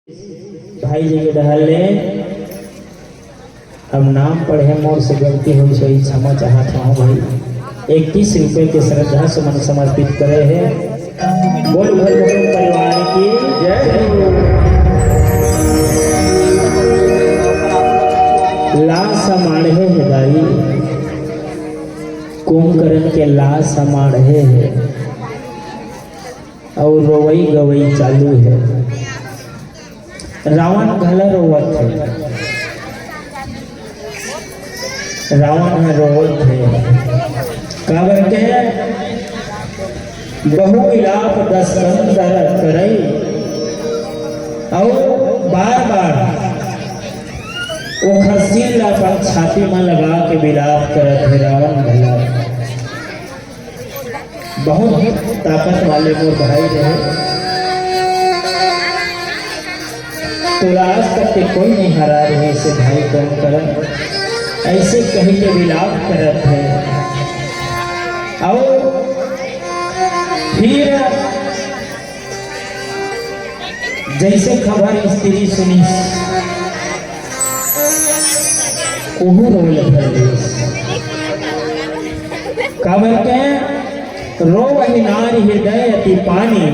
भाई जी के डहले अब नाम पढ़े मोर से गलती हो गई, क्षमा चाहता हूँ भाई। 21 रुपए के श्रद्धा सुमन समर्पित करे हैं। बोल भर परिवार की जय। लाश माढ़े है दाई कुंभकर्ण के लाश माढ़े है और रोवई गवई चालू है। रावण घला रोवत है, रावण रोवत है काबर के बहु विलाप 10 कंदर करई और बार बार वो खसील अपन छाती में लगा के विलाप करत है। रावण घला बहुत ताकत वाले मोर भाई रहे, तो आज तक के कोई नहीं हरा रहे से भाई कौन कर ऐसे कहीं के विलाप करत है। और फिर जैसे खबर स्त्री सुनी ओहू रोल खबर के रो वही नारी हृदय अति पानी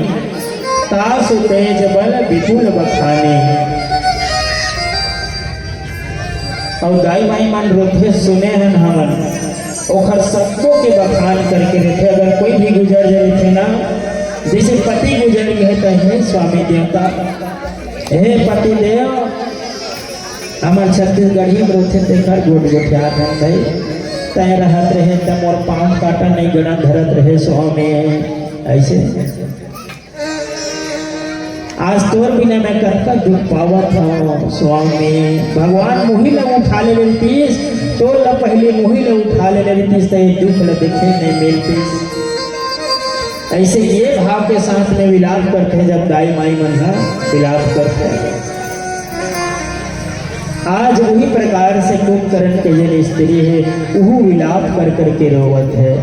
तासु तेज बल विपुल बखाने। और गाय माई मान रोथे सुने हैं हमन ओखर सबको के बखान करके रहते। अगर कोई भी गुजर जाए थे ना, जैसे पति गुजर गए तो हे स्वामी देवता हे पति देव हमार छत्तीसगढ़ी में रोथे तेकर गोट गोठियात हैं भाई तय रहत रहे तब और पाँव काटा नहीं गड़ा धरत रहे स्वामी ऐसे। आज तोर बिना मैं करका दुख पावत हूँ स्वामी। भगवान मुही ल उठा ले लेतीस तो ल पहले मुही ल उठा ले लेतीस तो ये दुख ल देखे नहीं मिलतीस। ऐसे ये भाव के साथ में विलाप करते हैं जब दाई माई मन विलाप करते हैं। आज वही प्रकार से कुंभकर्ण के जन स्त्री है वह विलाप कर करके रोवत है।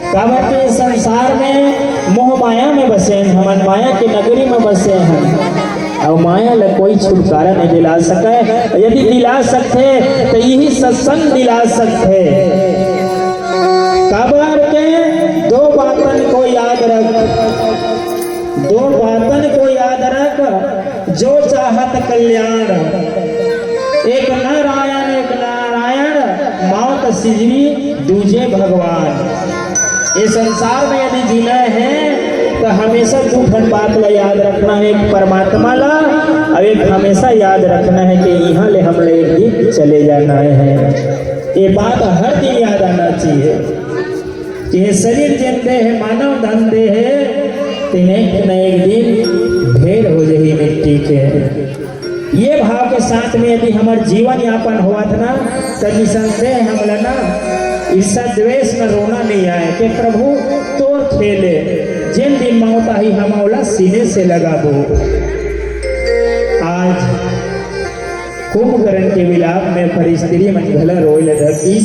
काबर संसार में मोह माया में बसे हैं, हमन माया की नगरी में बसे हैं और माया ल कोई छुटकारा नहीं दिला सके। यदि दिला सकते तो यही सत्संग दिला सकते। काबर के दो बातन को याद रख, दो बातन को याद रख जो चाहत कल्याण। एक नारायण एक नारायण मौत सिजरी दूजे भगवान। ये संसार में यदि जीना है तो हमेशा दो ठन बात ला याद रखना है, एक परमात्मा ला और एक हमेशा याद रखना है कि यहाँ ले हम एक दिन चले जाना है। ये बात हर दिन याद आना चाहिए कि ये शरीर जिंदे है मानव धंधे है तीन एक दिन ढेर हो जाए मिट्टी के। ये भाव के साथ में यदि हमारे जीवन यापन हुआ था ना तो निसंदेह हम लेना ईर्षा द्वेष में रोना नहीं आए कि प्रभु तोर खेले जिन दिन मौता ही हमौला सीने से लगा दो। आज कुंभकर्ण के विलाप में परिस्त्री मन भला रोए लगी।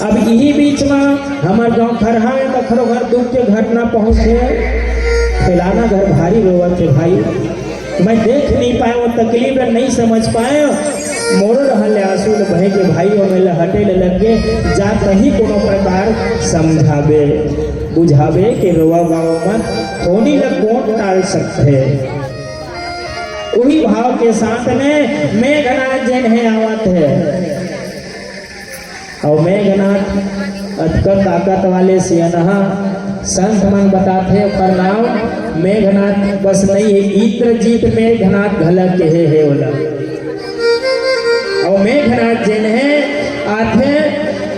अब यही बीच में हमारे गांव खरहा है तो खरो घर दुख के घर ना पहुंचे फैलाना घर भारी रोवत है भाई। मैं देख नहीं पाया वो तकलीफ नहीं समझ पाए मोर रहले आंसू बहे के भाइयों में हटे लगे जा कहीं कोनो प्रकार समझावे बुझावे के रोवा गाँव में होनी ल कौन टाल सकते। वही भाव के साथ में मेघनाथ जैन है आवत है और मेघनाथ अतकर ताकत वाले से संत मन बताते पर नाम मेघनाथ बस नहीं है इंद्रजीत मेघनाथ घलक के है बोला। और मेघनाथ जैन है आते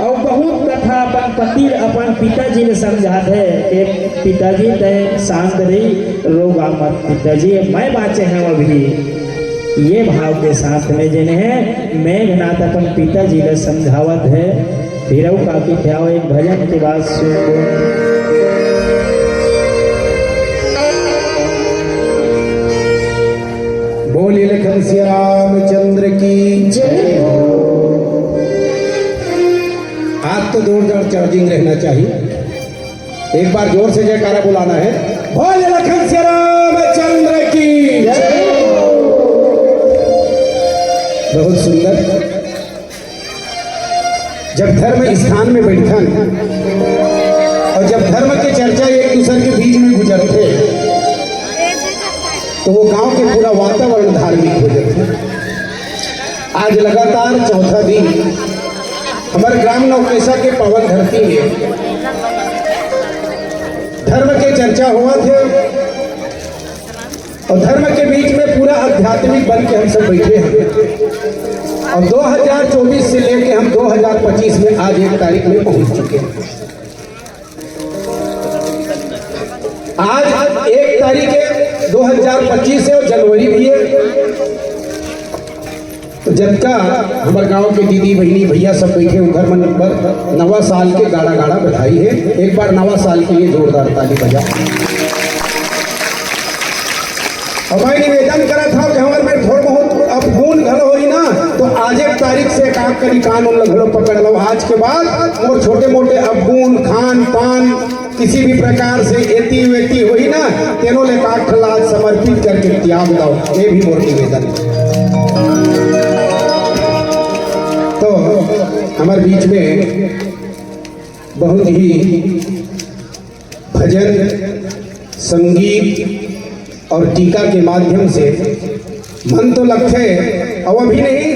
और बहुत कथा अपन पति अपन पिताजी ने समझाते है कि पिताजी तय शांत रही रोगा मत पिताजी मैं बाँचे हैं अभी। ये भाव के साथ में जैन है मेघनाथ अपन पिताजी ने समझावत है। फिर काकी थे एक भजन की बात सुनो। बोलिए लखन सिया रामचंद्र की जय हो। आज तो जोरदार चार्जिंग रहना चाहिए, एक बार जोर से जयकारा बुलाना है। बोलिए लखन सिया रामचंद्र की जय। बहुत सुंदर। जब धर्म स्थान में बैठन और जब धर्म के चर्चा एक दूसरे के बीच में गुजरते तो वो गांव के पूरा वातावरण धार्मिक हो जाते। आज लगातार चौथा दिन हमारे ग्राम नवकेशा के पावन धरती में धर्म के चर्चा हुआ थे और धर्म के बीच में पूरा आध्यात्मिक बन के हम सब बैठे हैं और 2024 से लेके हम 2025 में आज 1 तारीख में पहुंच चुके हैं। आज 1 तारीख है 2025 है और जनवरी भी है। तो जब का हमारे गांव के दीदी बहनी भैया सब बैठे उधर मन पर नवा साल के गाड़ा गाड़ा बधाई है। एक बार नवा साल के लिए जोरदार ताली बजा। और मैं निवेदन करा था कि हमारे में थोड़ा बहुत अफगुन घर हो ना तो आज 1 तारीख से काम करी कानून लगलो पकड़ लो। आज के बाद मोर छोटे मोटे अफगुन खान पान किसी भी प्रकार से एती वेती हुई ना तेनों ले काट लाज समर्पित करके त्याग दो। ये भी मोर निवेदन। तो हमारे बीच में बहुत ही भजन संगीत और टीका के माध्यम से मन तो लखे और अभी नहीं